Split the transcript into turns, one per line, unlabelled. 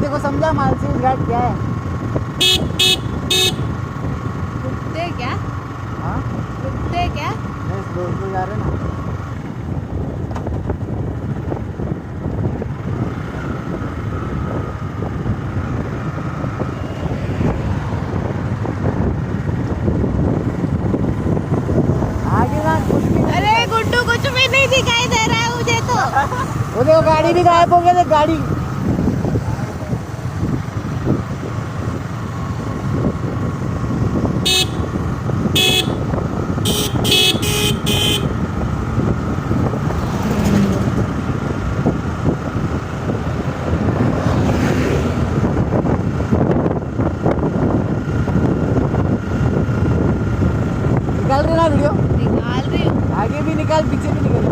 को समझा मालसेज घाट क्या है?
रुकते क्या?
हाँ
रुकते क्या?
दोस्त जा रहे ना।
अरे गुड्डू कुछ भी नहीं दिखाई दे रहा है मुझे तो।
वो देखो गाड़ी भी गायब हो गया। देख गाड़ी। निकाल रही ना वीडियो?
निकाल रही हूँ।
आगे भी निकाल पीछे भी निकाल।